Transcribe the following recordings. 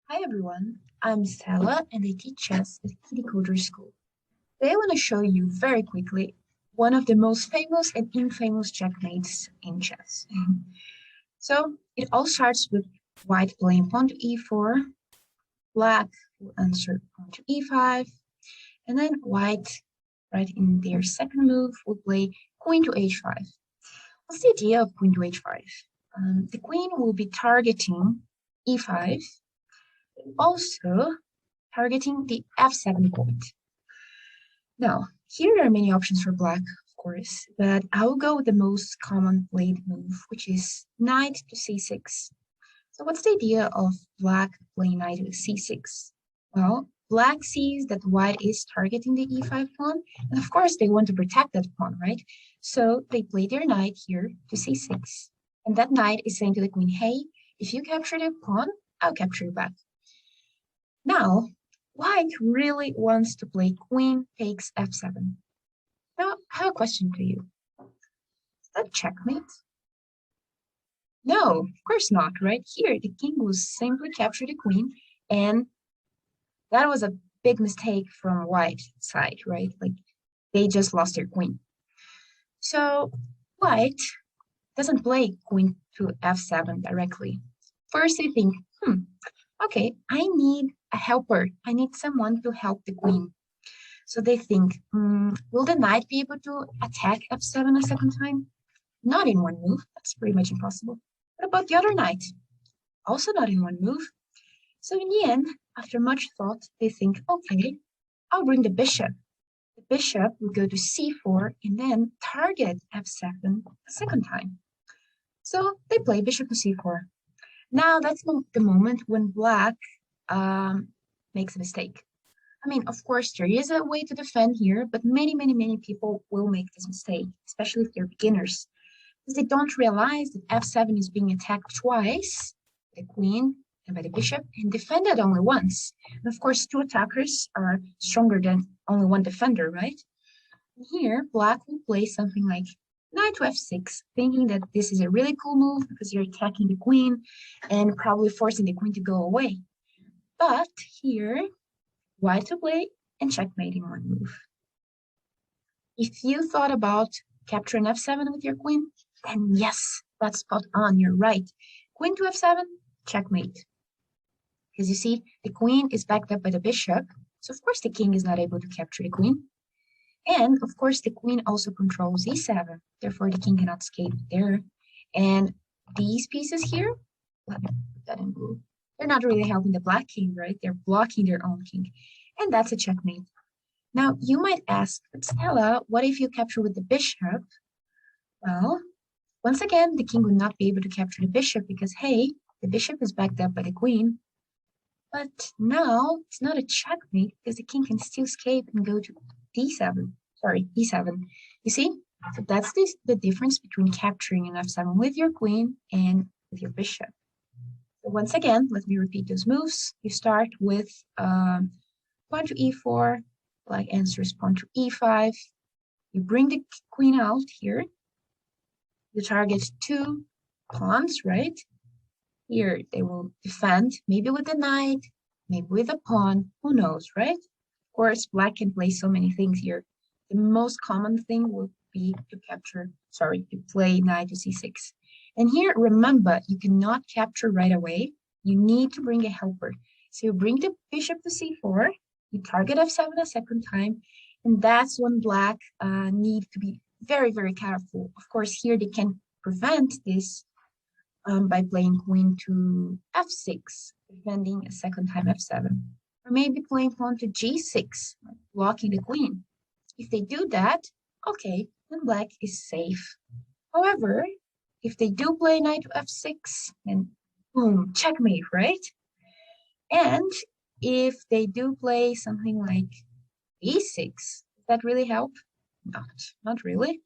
Hi everyone, I'm Stella and I teach chess at Kiddy School. Today I want to show you very quickly one of the most famous and infamous checkmates in chess. So it all starts with white playing pawn to e4, black will answer pawn to e5, and then white, right in their second move, will play queen to h5. What's the idea of queen to h5? The queen will be targeting e5, also targeting the f7 point. Now, here are many options for black, of course, but I'll go with the most common played move, which is knight to c6. So what's the idea of black playing knight to c6? Well, black sees that white is targeting the e5 pawn, and of course they want to protect that pawn, right? So they play their knight here to c6. And that knight is saying to the queen, hey, if you capture the pawn, I'll capture you back. Now, white really wants to play queen takes f7. Now, I have a question to you. Is that checkmate? No, of course not, right? Here, the king will simply capture the queen, and that was a big mistake from white side, right? Like, they just lost their queen. So, white doesn't play queen to f7 directly. First, they think, okay, I need a helper. I need someone to help the queen. So they think, will the knight be able to attack f7 a second time? Not in one move. That's pretty much impossible. What about the other knight? Also not in one move. So in the end, after much thought, they think, okay, I'll bring the bishop. The bishop will go to c4 and then target f7 a second time. So they play bishop to c4. Now that's the moment when black makes a mistake. I mean, of course, there is a way to defend here, but many people will make this mistake, especially if they're beginners, because they don't realize that f7 is being attacked twice, by the queen and by the bishop, and defended only once. And of course, two attackers are stronger than only one defender, right? Here, black will play something like knight to f6, thinking that this is a really cool move because you're attacking the queen and probably forcing the queen to go away. But here, white to play and checkmate in one move. If you thought about capturing f7 with your queen, then yes, that's spot on, you're right. Queen to f7, checkmate. Because you see, the queen is backed up by the bishop, so of course the king is not able to capture the queen. And of course the queen also controls e7, therefore the king cannot escape there. And these pieces here, let me put that in blue, they're not really helping the black king, right? They're blocking their own king. And that's a checkmate. Now, you might ask, but Stella, what if you capture with the bishop? Well, once again, the king would not be able to capture the bishop because, hey, the bishop is backed up by the queen. But now it's not a checkmate because the king can still escape and go to d7. Sorry, e7. You see? So that's the difference between capturing an f7 with your queen and with your bishop. So once again, let me repeat those moves. You start with pawn to e4, black answers pawn to e5. You bring the queen out here. You target two pawns, right? Here they will defend, maybe with the knight, maybe with a pawn, who knows, right? Of course, black can play so many things here. The most common thing will be to play knight to c6. And here, remember, you cannot capture right away. You need to bring a helper. So you bring the bishop to c4, you target f7 a second time, and that's when black need to be very careful. Of course, here they can prevent this by playing queen to f6, defending a second time f7, or maybe playing pawn to g6, blocking the queen. If they do that, okay, then black is safe. However, if they do play knight to f6, then boom, checkmate, right? And if they do play something like e6, does that really help? Not really.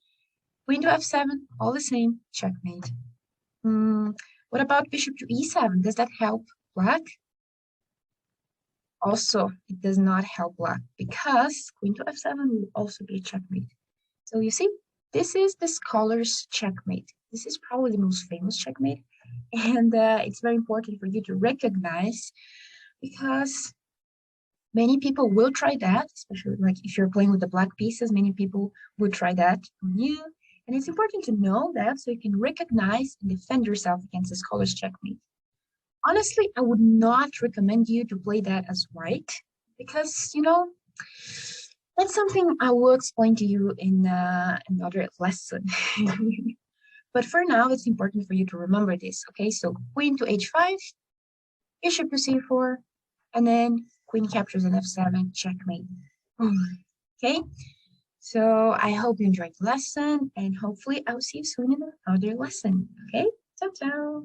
Queen to f7, all the same, checkmate. What about bishop to e7? Does that help black? Also, it does not help black because queen to f7 will also be a checkmate. So you see, this is the scholar's checkmate. This is probably the most famous checkmate. And it's very important for you to recognize because many people will try that, especially like if you're playing with the black pieces, many people will try that on you. And it's important to know that so you can recognize and defend yourself against the scholar's checkmate. Honestly, I would not recommend you to play that as white because, that's something I will explain to you in another lesson. But for now, it's important for you to remember this, okay? So queen to h5, bishop to c4, and then queen captures an f7, checkmate. Okay? So I hope you enjoyed the lesson, and hopefully I'll see you soon in another lesson, okay? Ciao, ciao.